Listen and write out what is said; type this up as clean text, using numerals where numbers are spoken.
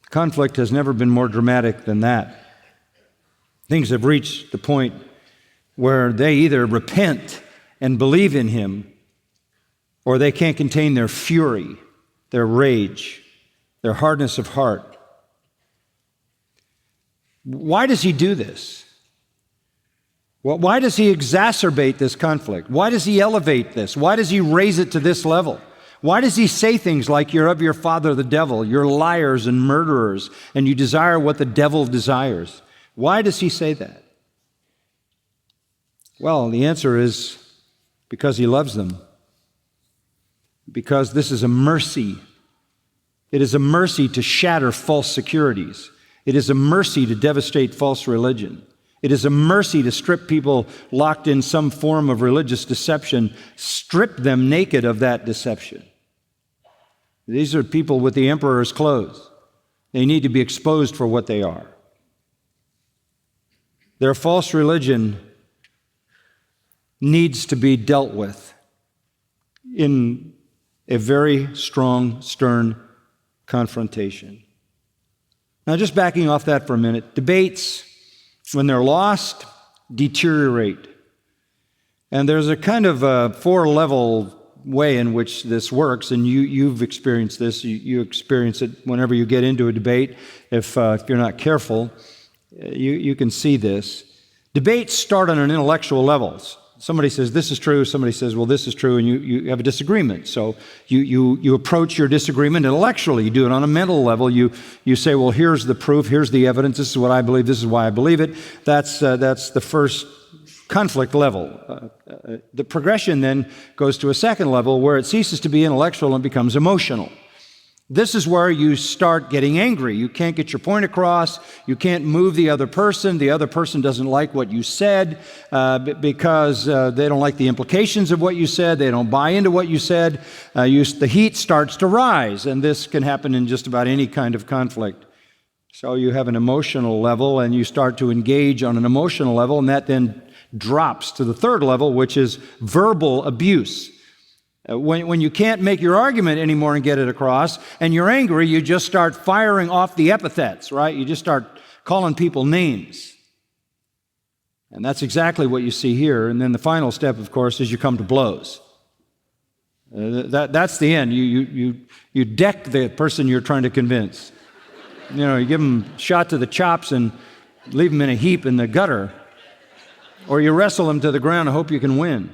Conflict has never been more dramatic than that. Things have reached the point where they either repent and believe in him, or they can't contain their fury, their rage, their hardness of heart. Why does he do this? Well, why does he exacerbate this conflict? Why does he elevate this? Why does he raise it to this level? Why does he say things like, you're of your father the devil, you're liars and murderers, and you desire what the devil desires? Why does he say that? Well, the answer is because he loves them. Because this is a mercy. It is a mercy to shatter false securities. It is a mercy to devastate false religion. It is a mercy to strip people locked in some form of religious deception, strip them naked of that deception. These are people with the emperor's clothes. They need to be exposed for what they are. Their false religion needs to be dealt with in a very strong, stern confrontation. Now, just backing off that for a minute, debates, when they're lost, deteriorate. And there's a kind of a four-level way in which this works, and you've experienced this. You experience it whenever you get into a debate. If you're not careful, you can see this. Debates start on an intellectual level. Somebody says, this is true. Somebody says, well, this is true, and you have a disagreement. So you approach your disagreement intellectually. You do it on a mental level. You say, well, here's the proof. Here's the evidence. This is what I believe. This is why I believe it. That's the first conflict level. The progression then goes to a second level where it ceases to be intellectual and becomes emotional. This is where you start getting angry. You can't get your point across. You can't move the other person. The other person doesn't like what you said because they don't like the implications of what you said. They don't buy into what you said. The heat starts to rise, and this can happen in just about any kind of conflict. So you have an emotional level, and you start to engage on an emotional level, and that then drops to the third level, which is verbal abuse. When you can't make your argument anymore and get it across, and you're angry, you just start firing off the epithets, right? You just start calling people names. And that's exactly what you see here. And then the final step, of course, is you come to blows. That's the end. You deck the person you're trying to convince. You give them a shot to the chops and leave them in a heap in the gutter. Or you wrestle them to the ground and hope you can win.